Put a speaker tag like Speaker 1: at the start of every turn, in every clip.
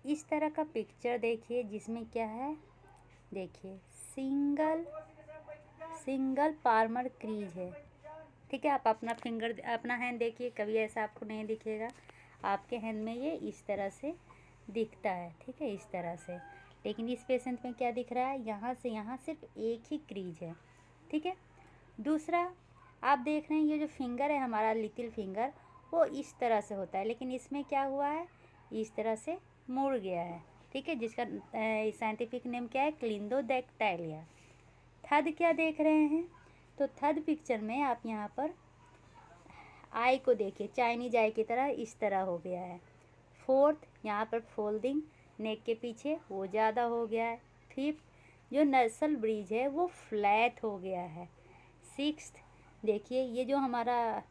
Speaker 1: इस तरह का पिक्चर देखिए जिसमें क्या है, देखिए सिंगल पाल्मर क्रीज है। ठीक है, आप अपना हैंड देखिए, कभी ऐसा आपको नहीं दिखेगा। आपके हैंड में ये इस तरह से दिखता है, ठीक है, इस तरह से। लेकिन इस पेशेंट में क्या दिख रहा है, यहाँ से यहाँ सिर्फ एक ही क्रीज है। ठीक है। दूसरा, आप देख रहे हैं ये जो फिंगर है हमारा, लिटिल फिंगर, वो इस तरह से होता है, लेकिन इसमें क्या हुआ है, इस तरह से मुड़ गया है। ठीक है, जिसका साइंटिफिक नेम क्या है, क्लिंडोडेक्टाइलिया। थर्ड क्या देख रहे हैं, तो थर्ड पिक्चर में आप यहाँ पर आई को देखिए, चाइनीज आई की तरह इस तरह हो गया है। फोर्थ, यहाँ पर फोल्डिंग नेक के पीछे वो ज़्यादा हो गया है। फिफ्थ, जो नसल ब्रिज है वो फ्लैट हो गया है। सिक्स्थ, देखिए ये जो हमारा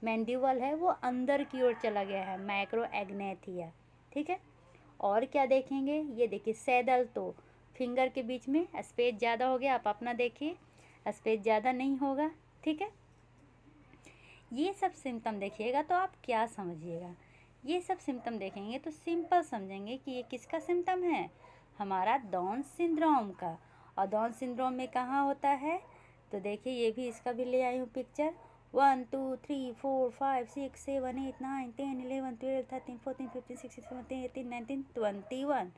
Speaker 1: मैंडिबल है वो अंदर की ओर चला गया है, माइक्रो एग्नेथिया। ठीक है। और क्या देखेंगे, ये देखिए सैडल, तो फिंगर के बीच में स्पेस ज़्यादा हो गया। आप अपना देखिए, स्पेस ज़्यादा नहीं होगा। ठीक है। ये सब सिम्टम देखिएगा तो आप क्या समझिएगा, ये सब सिम्टम देखेंगे तो सिंपल समझेंगे कि ये किसका सिम्टम है, हमारा डाउन सिंड्रोम का। और डाउन सिंड्रोम में कहाँ होता है, तो देखिए ये भी इसका भी ले आई हूँ पिक्चर। 1 2 3 4 5 6 7 8 9 10 11 12 13 14 15 16 17 18 19 21।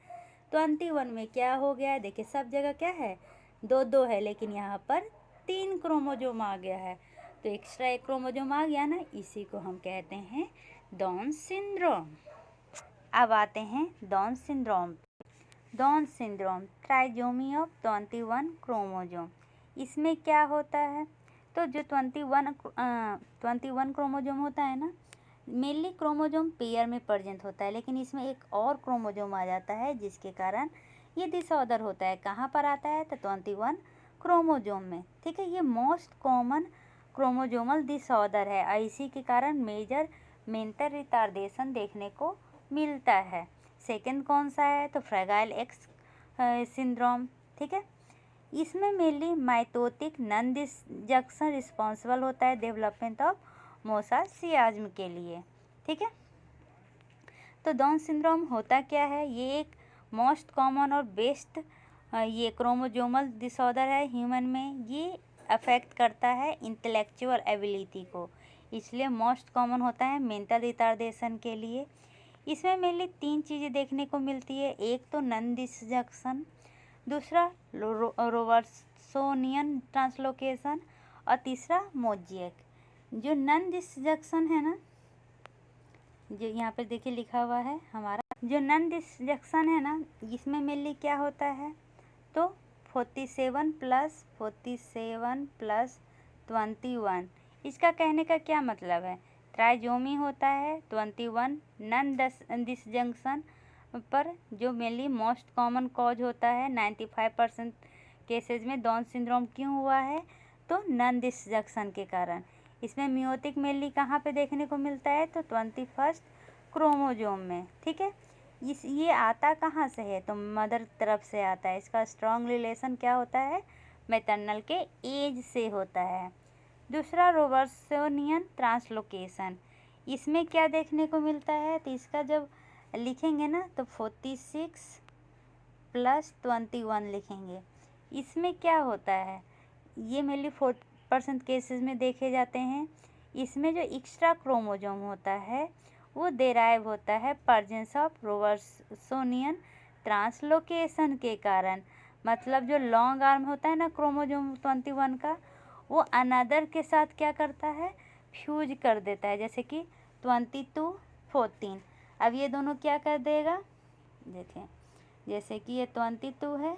Speaker 1: 21 में क्या हो गया है, देखिए सब जगह क्या है, दो दो है, लेकिन यहाँ पर 3 क्रोमोजोम आ गया है। तो एक्स्ट्रा एक क्रोमोजोम आ गया ना, इसी को हम कहते हैं डाउन सिंड्रोम। अब आते हैं down syndrome. Down syndrome trisomy of 21 chromosome. इसमें क्या होता है, तो जो 21 क्रोमोजोम होता है ना, मेनली क्रोमोजोम पेयर में प्रेजेंट होता है, लेकिन इसमें एक और क्रोमोजोम आ जाता है जिसके कारण ये डिसऑर्डर होता है। कहाँ पर आता है, तो 21 क्रोमोजोम में। ठीक है, ये मोस्ट कॉमन क्रोमोजोमल डिसऑर्डर है और इसी के कारण मेजर मेंटल रिटार्डेशन देखने को मिलता है। सेकंड कौन सा है, तो फ्रैगाइल एक्स सिंड्रोम। ठीक है, इसमें mainly mitotic non disjunction responsible होता है डेवलपमेंट ऑफ मोसासियाज्म के लिए। ठीक है, तो डाउन सिंड्रोम होता क्या है, ये एक मोस्ट कॉमन और बेस्ट ये क्रोमोजोमल डिसऑर्डर है ह्यूमन में। ये अफेक्ट करता है इंटेलेक्चुअल एबिलिटी को, इसलिए मोस्ट कॉमन होता है मेंटल रिटार्डेशन के लिए। इसमें मेनली 3 चीज़ें देखने को मिलती है, एक तो नन डिसजंक्शन, दूसरा रोबर्ट्सोनियन ट्रांसलोकेशन और तीसरा मोज़ेक। जो नन डिसजंक्शन है ना, जो यहाँ पर देखिए लिखा हुआ है हमारा, जो नन डिसजंक्शन है ना, इसमें मेनली क्या होता है, तो 47 प्लस 21। इसका कहने का क्या मतलब है, ट्राइजोमी होता है 21 नन डिसजंक्शन पर, जो मेनली मोस्ट कॉमन कॉज होता है 95% केसेज में डाउन सिंड्रोम क्यों हुआ है, तो नन डिसजंक्शन के कारण। इसमें मियोटिक मेनली कहाँ पे देखने को मिलता है, तो 21 क्रोमोजोम में। ठीक है, ये आता कहाँ से है, तो मदर तरफ से आता है। इसका स्ट्रॉन्ग रिलेशन क्या होता है, मैटरनल के एज से होता है। दूसरा रोबर्ट्सोनियन ट्रांसलोकेशन, इसमें क्या देखने को मिलता है, तो इसका जब लिखेंगे ना तो 46 प्लस 21 लिखेंगे। इसमें क्या होता है, ये मेनली 4% केसेस में देखे जाते हैं। इसमें जो एक्स्ट्रा क्रोमोजोम होता है वो डेराइव होता है प्रेजेंस ऑफ रोबर्ट्सोनियन ट्रांसलोकेशन के कारण। मतलब जो लॉन्ग आर्म होता है ना क्रोमोजोम 21 का, वो अनदर के साथ क्या करता है, फ्यूज कर देता है। जैसे कि 22 14, अब ये दोनों क्या कर देगा, देखें जैसे कि ये 22 है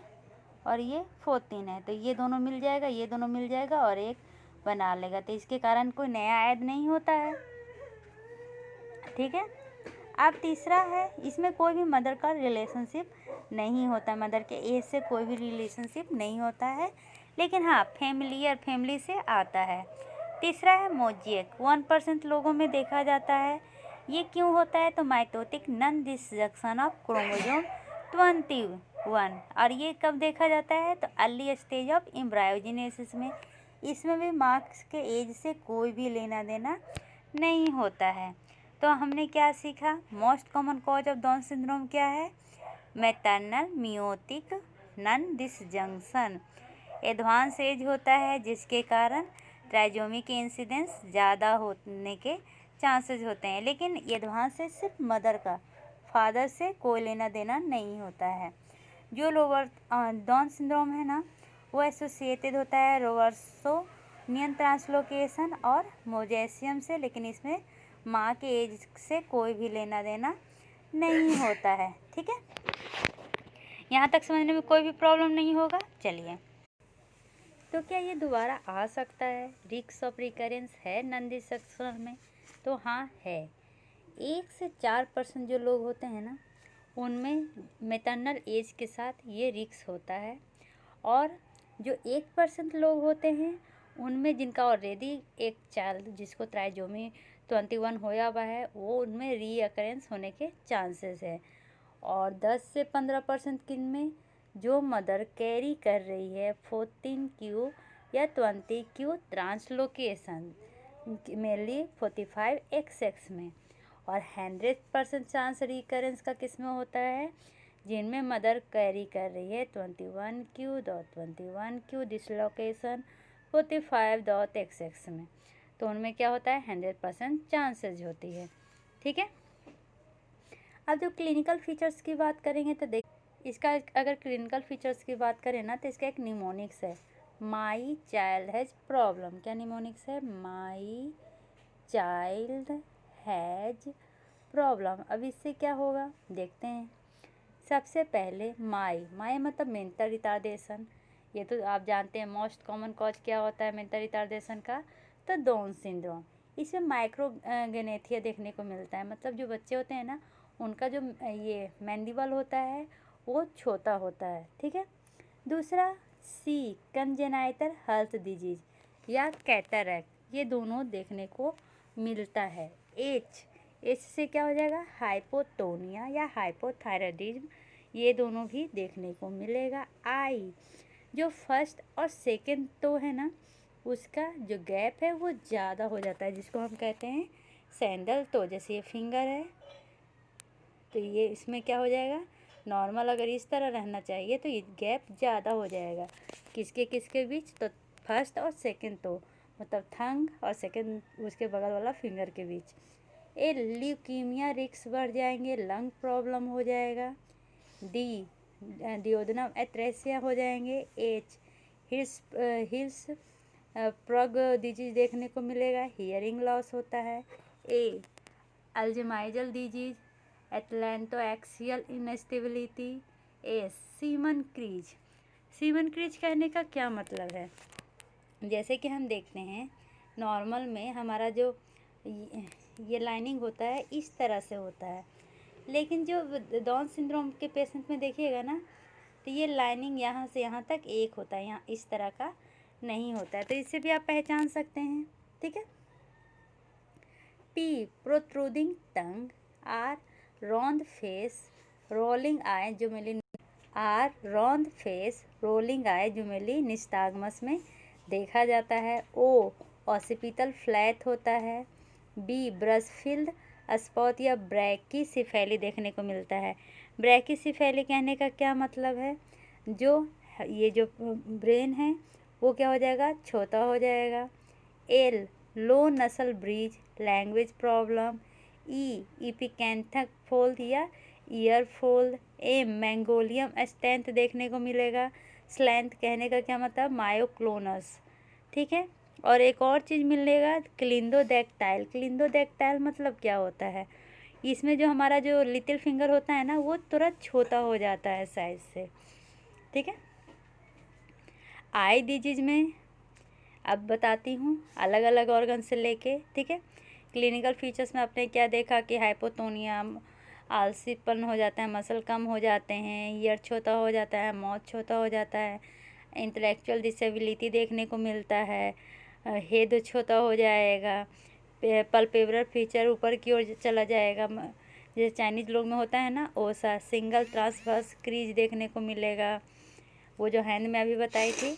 Speaker 1: और ये 14 है, तो ये दोनों मिल जाएगा, ये दोनों मिल जाएगा और एक बना लेगा, तो इसके कारण कोई नया ऐड नहीं होता है। ठीक है, अब तीसरा है, इसमें कोई भी मदर का रिलेशनशिप नहीं होता, मदर के एज से कोई भी रिलेशनशिप नहीं होता है, लेकिन हाँ फैमिली से आता है। तीसरा है मोज़ेक, 1% लोगों में देखा जाता है। ये क्यों होता है, तो mitotic non disjunction of chromosome 21, और ये कब देखा जाता है, तो अर्ली स्टेज ऑफ एम्ब्रायोजेनेसिस में। इसमें भी मार्क्स के एज से कोई भी लेना देना नहीं होता है। तो हमने क्या सीखा, most common cause of Down syndrome क्या है, maternal meiotic non disjunction. Advance age होता है जिसके कारण ट्राइजोमी के इंसिडेंस ज़्यादा होने के चांसेस होते हैं, लेकिन एडवांस एज सिर्फ मदर का, फादर से कोई लेना देना नहीं होता है। जो लोअर डाउन सिंड्रोम है ना, वो एसोसिएटेड होता है रोवर्सोनियन ट्रांसलोकेशन और मोजेशियम से, लेकिन इसमें माँ के एज से कोई भी लेना देना नहीं होता है। ठीक है, यहाँ तक समझने में कोई भी प्रॉब्लम नहीं होगा। चलिए, तो क्या ये दोबारा आ सकता है? रिस्क ऑफ रिकरेंस है नन डिसजंक्शन में? तो हाँ है। 1 से 4% जो लोग होते हैं ना, उनमें मैटरनल एज के साथ ये रिस्क होता है, और जो 1% लोग होते हैं उनमें जिनका ऑलरेडी एक चाइल्ड जिसको ट्राइजोमी 21 होया हुआ है, वो उनमें रीअकरेंस होने के चांसेस है। और 10 से 15% किन में जो मदर कैरी कर रही है 14q या 20q ट्रांसलोकेशन, मेनली 45XX में। और 100% चांस रिकरेंस का किस में होता है? जिनमें मदर कैरी कर रही है 21q डिसलोकेशन 45XX में, तो उनमें क्या होता है? 100% चांसेस होती है। ठीक है, अब जो क्लिनिकल फीचर्स की बात करेंगे तो देख, इसका अगर क्लिनिकल फीचर्स की बात करें ना, तो इसका एक निमोनिक्स है, माई चाइल्ड हैज़ प्रॉब्लम। क्या निमोनिक्स है? My child has problem. अब इससे क्या होगा देखते हैं। सबसे पहले माई मतलब मेंटल रिटार्डेशन। ये तो आप जानते हैं मोस्ट कॉमन कॉज क्या होता है मेंटल रिटार्डेशन का? तो डाउन सिंड्रोम। इसमें माइक्रोगेनेथिया देखने को मिलता है, मतलब जो बच्चे होते हैं ना, उनका जो ये मैंडिबल होता है वो छोटा होता है। ठीक है, दूसरा सी कंजेनाइटल हार्ट डिजीज या कैटरैक्ट, ये दोनों देखने को मिलता है। एच से क्या हो जाएगा? हाइपोटोनिया या हाइपोथायराइडिज्म, ये दोनों भी देखने को मिलेगा। आई जो फर्स्ट और सेकंड तो है ना, उसका जो गैप है वो ज़्यादा हो जाता है, जिसको हम कहते हैं सैंडल तो। जैसे ये फिंगर है तो ये इसमें क्या हो जाएगा? नॉर्मल अगर इस तरह रहना चाहिए तो ये गैप ज़्यादा हो जाएगा। किसके बीच? तो फर्स्ट और सेकंड तो, मतलब थंब और सेकंड उसके बगल वाला फिंगर के बीच। ए ल्यूकीमिया रिस्क बढ़ जाएंगे, लंग प्रॉब्लम हो जाएगा। डी डिओडनम एट्रेसिया हो जाएंगे। एच हिल्स प्रग डिजीज देखने को मिलेगा, हियरिंग लॉस होता है। ए अल्जाइमर डिजीज, एटलैंटोएक्सियल इनस्टेबिलिटी। ए सीमन क्रीज कहने का क्या मतलब है? जैसे कि हम देखते हैं नॉर्मल में हमारा जो ये लाइनिंग होता है इस तरह से होता है, लेकिन जो डाउन सिंड्रोम के पेशेंट में देखिएगा ना, तो ये लाइनिंग यहाँ से यहाँ तक एक होता है, यहाँ इस तरह का नहीं होता है। तो इससे भी आप पहचान सकते हैं। ठीक है, P protruding tongue. R round face rolling eye जुमेली निस्टागमस में देखा जाता है। ओ ऑसिपिटल फ्लैट होता है। बी ब्रशफील्ड स्पॉट या ब्रैकीसिफेली देखने को मिलता है। ब्रैकीसिफेली कहने का क्या मतलब है? ये जो ब्रेन है वो क्या हो जाएगा? छोटा हो जाएगा। एल लो नसल ब्रिज लैंग्वेज प्रॉब्लम। ई इपिकेंथक फोल्ड या ईयर फोल्ड। ए मैंगोलियम स्टेंट देखने को मिलेगा। स्लैंट कहने का क्या मतलब? मायोक्लोनस। ठीक है, और एक और चीज़ मिलेगा क्लिंडोडेक्टाइल मतलब क्या होता है? इसमें जो हमारा जो लिटिल फिंगर होता है ना, वो तुरंत छोटा हो जाता है साइज से। ठीक है, आई डिजीज में अब बताती हूँ अलग अलग ऑर्गन से लेके। ठीक है, क्लिनिकल फीचर्स में आपने क्या देखा कि हाइपोटोनिया, आलसीपन हो जाता है, मसल कम हो जाते हैं, ईयर छोटा हो जाता है, माउथ छोटा हो जाता है, इंटेलेक्चुअल डिसेबिलिटी देखने को मिलता है, हेड छोटा हो जाएगा, पल्पेब्रल फीचर ऊपर की ओर चला जाएगा, जैसे चाइनीज़ लोग में होता है ना ओसा, सिंगल ट्रांसवर्स क्रीज देखने को मिलेगा, वो जो हैंड में अभी बताई थी।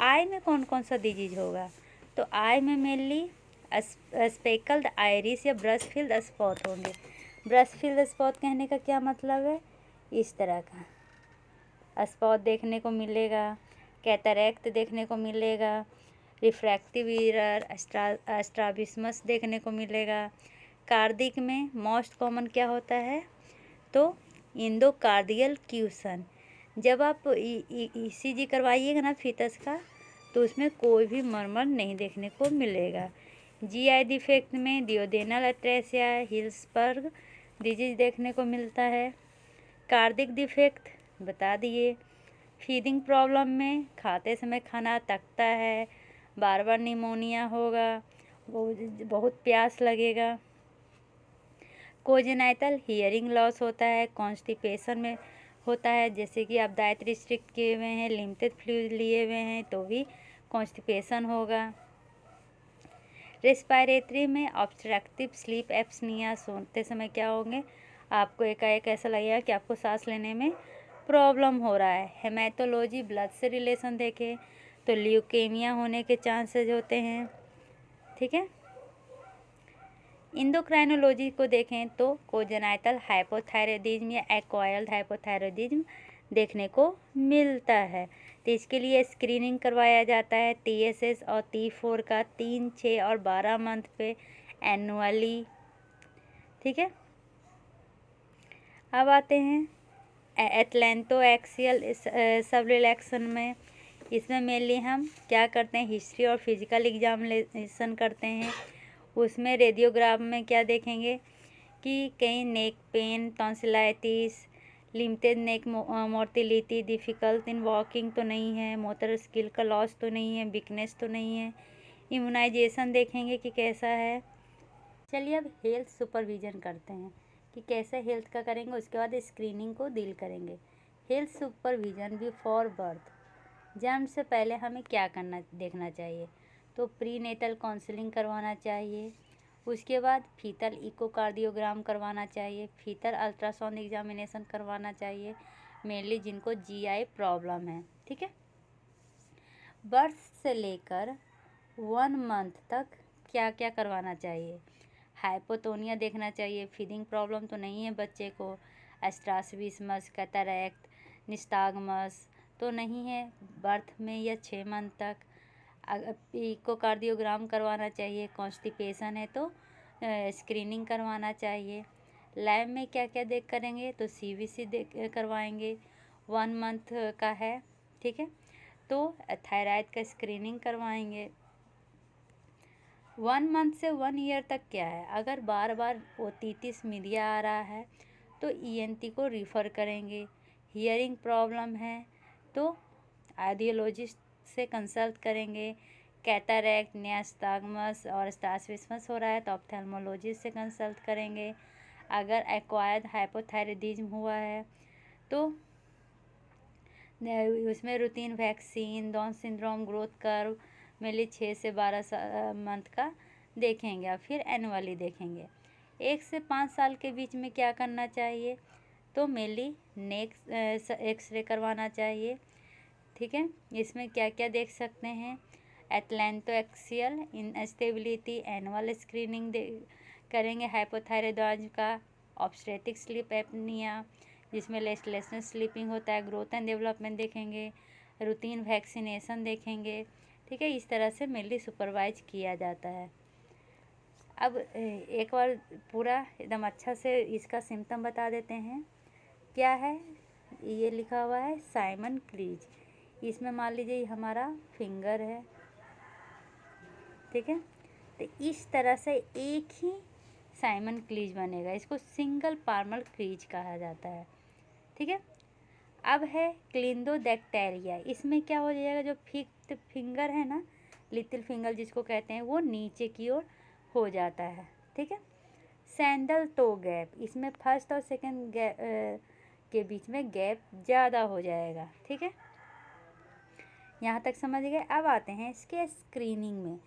Speaker 1: आई में कौन कौन सा डिजीज होगा? तो आई में मेनली स्पेकल्ड आइरिस या ब्रशफील्ड स्पॉट होंगे। ब्रशफील्ड स्पॉट कहने का क्या मतलब है? इस तरह का स्पॉट देखने को मिलेगा, कैटरैक्ट देखने को मिलेगा, रिफ्रैक्टिव एरर, स्ट्राबिस्मस देखने को मिलेगा। कार्डिक में मोस्ट कॉमन क्या होता है, तो इंडोकार्डियल क्यूशन। जब आप ईसीजी करवाइएगा ना फीटस का, तो उसमें कोई भी मरमर नहीं देखने को मिलेगा। जीआई डिफेक्ट में डिओडेनल अट्रेसिया, हिल्सबर्ग डिजीज देखने को मिलता है। कार्डिक डिफेक्ट बता दिए। फीडिंग प्रॉब्लम में खाते समय खाना अटकता है, बार बार निमोनिया होगा, बहुत प्यास लगेगा। कोजेनाइटल हियरिंग लॉस होता है, कॉन्स्टिपेशन में होता है, जैसे कि आप डाइट रिस्ट्रिक्ट किए हुए हैं, लिमिटेड फ्लूइड लिए हुए हैं, तो भी कॉन्स्टिपेशन होगा। रेस्पिरेटरी में ऑब्स्ट्रक्टिव स्लीप एप्निया, सोते समय क्या होंगे, आपको एकाएक ऐसा लगेगा कि आपको सांस लेने में प्रॉब्लम हो रहा है। हेमेटोलॉजी ब्लड से रिलेशन देखें तो ल्यूकेमिया होने के चांसेस होते हैं, ठीक है। इंडोक्राइनोलॉजी को देखें तो कोजेनाइटल हाइपोथायरॉयडिज्म या एक्वायर्ड हाइपोथायरॉयडिज्म देखने को मिलता है। तो इसके लिए स्क्रीनिंग करवाया जाता है TSH और T4 का 3, 6 और 12 मंथ पे एनुअली, ठीक है। अब आते हैं एटलेंटो एक्सियल सब रिलैक्सन में। इसमें मेनली हम क्या करते हैं, हिस्ट्री और फिजिकल एग्जामिनेशन करते हैं। उसमें रेडियोग्राफ में क्या देखेंगे कि कहीं neck pain, tonsillitis, limited neck mortality, difficult in walking तो नहीं है, मोटर स्किल का लॉस तो नहीं है, वीकनेस तो नहीं है। इम्यूनाइजेशन देखेंगे कि कैसा है। चलिए अब हेल्थ सुपरविजन करते हैं कि कैसे हेल्थ का करेंगे, उसके बाद स्क्रीनिंग को डील करेंगे। हेल्थ सुपरविजन बिफोर बर्थ, जन्म से पहले हमें क्या करना देखना चाहिए, तो प्री नेटल काउंसलिंग करवाना चाहिए। उसके बाद फीटल इकोकार्डियोग्राम करवाना चाहिए, फीटल अल्ट्रासाउंड एग्जामिनेशन करवाना चाहिए, मेनली जिनको जीआई प्रॉब्लम है, ठीक है। बर्थ से लेकर 1 मंथ तक क्या क्या करवाना चाहिए, हाइपोटोनिया देखना चाहिए, फीडिंग प्रॉब्लम तो नहीं है बच्चे को, स्ट्राबिस्मस, कैटरैक्ट, निस्ताग्मस तो नहीं है बर्थ में या 6 मंथ तक। इकोकार्डियोग्राम करवाना चाहिए, कॉन्स्टिपेशन है तो स्क्रीनिंग करवाना चाहिए। लैब में क्या क्या देख करेंगे, तो CBC देख करवाएंगे, 1 मंथ का है, ठीक है, तो थायराइड का स्क्रीनिंग करवाएंगे। 1 मंथ से 1 ईयर तक क्या है, अगर बार बार ओटिटिस मीडिया आ रहा है तो ENT को रिफ़र करेंगे। हियरिंग प्रॉब्लम है तो ऑडियोलॉजिस्ट से कंसल्ट करेंगे। कैटरैक्ट, निस्ताग्मस और स्ट्राबिस्मस हो रहा है तो ऑप्थेल्मोलॉजिस्ट से कंसल्ट करेंगे। अगर एक्वायर्ड हाइपोथायरॉयडिज्म हुआ है तो उसमें routine vaccine, down syndrome growth curve mainly 6 से 12 मंथ का देखेंगे और फिर एनुअली देखेंगे। 1 से 5 साल के बीच में क्या करना चाहिए, तो मेनली नेक एक्सरे करवाना चाहिए, ठीक है। इसमें क्या क्या देख सकते हैं, atlanto axial instability, annual screening करेंगे हाइपोथायरॉयडिज्म का, ऑब्स्टेट्रिक स्लीप एपनिया जिसमें रेस्टलेसनेस स्लीपिंग होता है, ग्रोथ एंड डेवलपमेंट देखेंगे, रूटीन वैक्सीनेशन देखेंगे, ठीक है। इस तरह से मेनली सुपरवाइज किया जाता है। अब एक बार पूरा एकदम अच्छा से इसका सिम्टम बता देते हैं। क्या है, ये लिखा हुआ है साइमन क्रीज। इसमें मान लीजिए ये हमारा फिंगर है, ठीक है, तो इस तरह से एक ही साइमन क्रीज बनेगा, इसको सिंगल पार्मल क्रीज कहा जाता है, ठीक है। अब है क्लिंडोडेक्टेलिया, इसमें क्या हो जाएगा, जो फिफ्थ फिंगर है ना, लिटिल फिंगर जिसको कहते हैं, वो नीचे की ओर हो जाता है, ठीक है। सैंडल टो गैप, इसमें फर्स्ट और सेकंड के बीच में गैप ज़्यादा हो जाएगा, ठीक है। यहाँ तक समझ गए। अब आते हैं इसके स्क्रीनिंग में।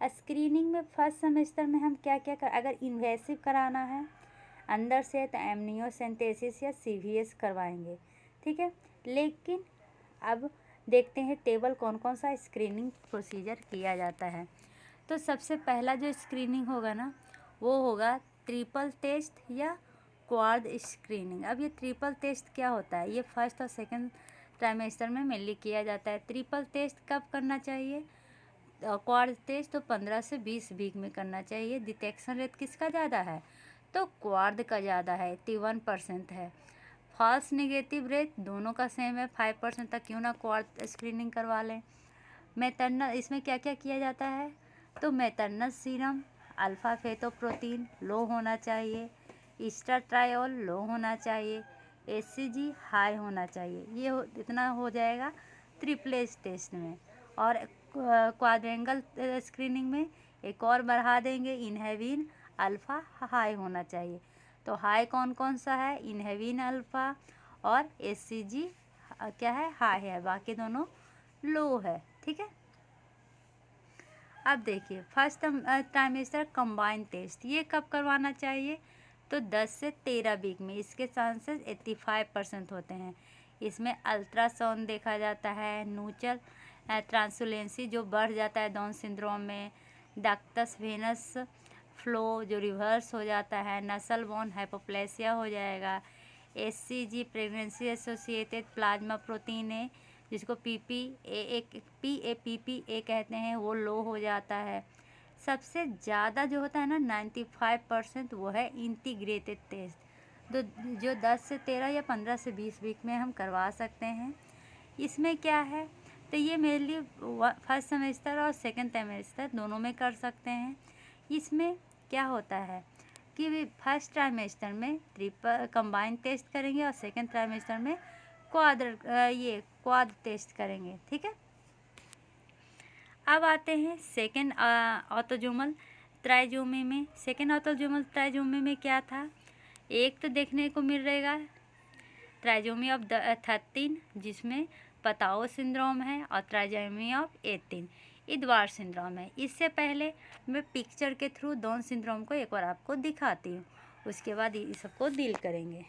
Speaker 1: स्क्रीनिंग में फर्स्ट सेमेस्टर में हम क्या क्या अगर इन्वेसिव कराना है अंदर से तो एमनियोसेंटेसिस या CVS करवाएंगे, ठीक है। लेकिन अब देखते हैं टेबल कौन कौन सा स्क्रीनिंग प्रोसीजर किया जाता है। तो सबसे पहला जो स्क्रीनिंग होगा ना, वो होगा ट्रिपल टेस्ट या क्वाड स्क्रीनिंग। अब ये ट्रिपल टेस्ट क्या होता है, ये फर्स्ट और सेकंड ट्राइमेस्टर में मेनली किया जाता है। ट्रिपल टेस्ट कब करना चाहिए, क्वाड टेस्ट तो 15 से 20 वीक में करना चाहिए। डिटेक्शन रेट किसका ज़्यादा है, तो क्वाड का ज़्यादा है, 81% है। फॉल्स नेगेटिव रेट दोनों का सेम है, 5% तक क्यों ना क्वाड स्क्रीनिंग करवा लें। मैटरनल, इसमें क्या क्या किया जाता है, तो मैटरनल सीरम, अल्फा फेटोप्रोटीन लो होना चाहिए, ईस्टाट्रायोल लो होना चाहिए, एचसीजी हाई होना चाहिए। ये इतना हो जाएगा ट्रिपलेस टेस्ट में। और क्वाड्रेंगल स्क्रीनिंग में एक और बढ़ा देंगे, इनहेविन अल्फ़ा हाई होना चाहिए। तो हाई कौन कौन सा है, इनहेविन अल्फ़ा और एचसीजी क्या है, हाई है, बाकी दोनों लो है। ठीक है, अब देखिए फर्स्ट ट्राइमेस्टर कंबाइंड टेस्ट, ये कब करवाना चाहिए, तो 10 से 13 वीक में। इसके चांसेस 85% होते हैं। इसमें अल्ट्रासाउंड देखा जाता है, न्यूचल ट्रांसुलेंसी जो बढ़ जाता है डाउन सिंड्रोम में, डक्टस वेनस फ्लो जो रिवर्स हो जाता है, नसल बोन हाइपोप्लेसिया हो जाएगा, HCG pregnancy associated plasma protein A जिसको PAPPA कहते हैं, वो लो हो जाता है। सबसे ज़्यादा जो होता है ना 95%, वो है इंटीग्रेटेड टेस्ट, जो 10 से 13 या 15 से 20 वीक में हम करवा सकते हैं। इसमें क्या है, तो ये मेनली फर्स्ट सेमेस्टर और सेकंड सेमेस्टर दोनों में कर सकते हैं। इसमें क्या होता है कि फर्स्ट ट्राइमेस्टर में ट्रिपल कंबाइंड टेस्ट करेंगे और सेकंड ट्राइमेस्टर में क्वाड टेस्ट करेंगे। ठीक है, अब आते हैं सेकेंड ऑटोजोमल ट्राइजोमी में। सेकेंड ऑटोजोमल ट्राइजोमी में क्या था, एक तो देखने को मिल रहेगा ट्राइजोमी ऑफ 13 जिसमें पताओ सिंड्रोम है, और ट्राइजोमी ऑफ 18 इदवार सिंड्रोम है। इससे पहले मैं पिक्चर के थ्रू डाउन सिंड्रोम को एक बार आपको दिखाती हूँ, उसके बाद इस सबको डील करेंगे।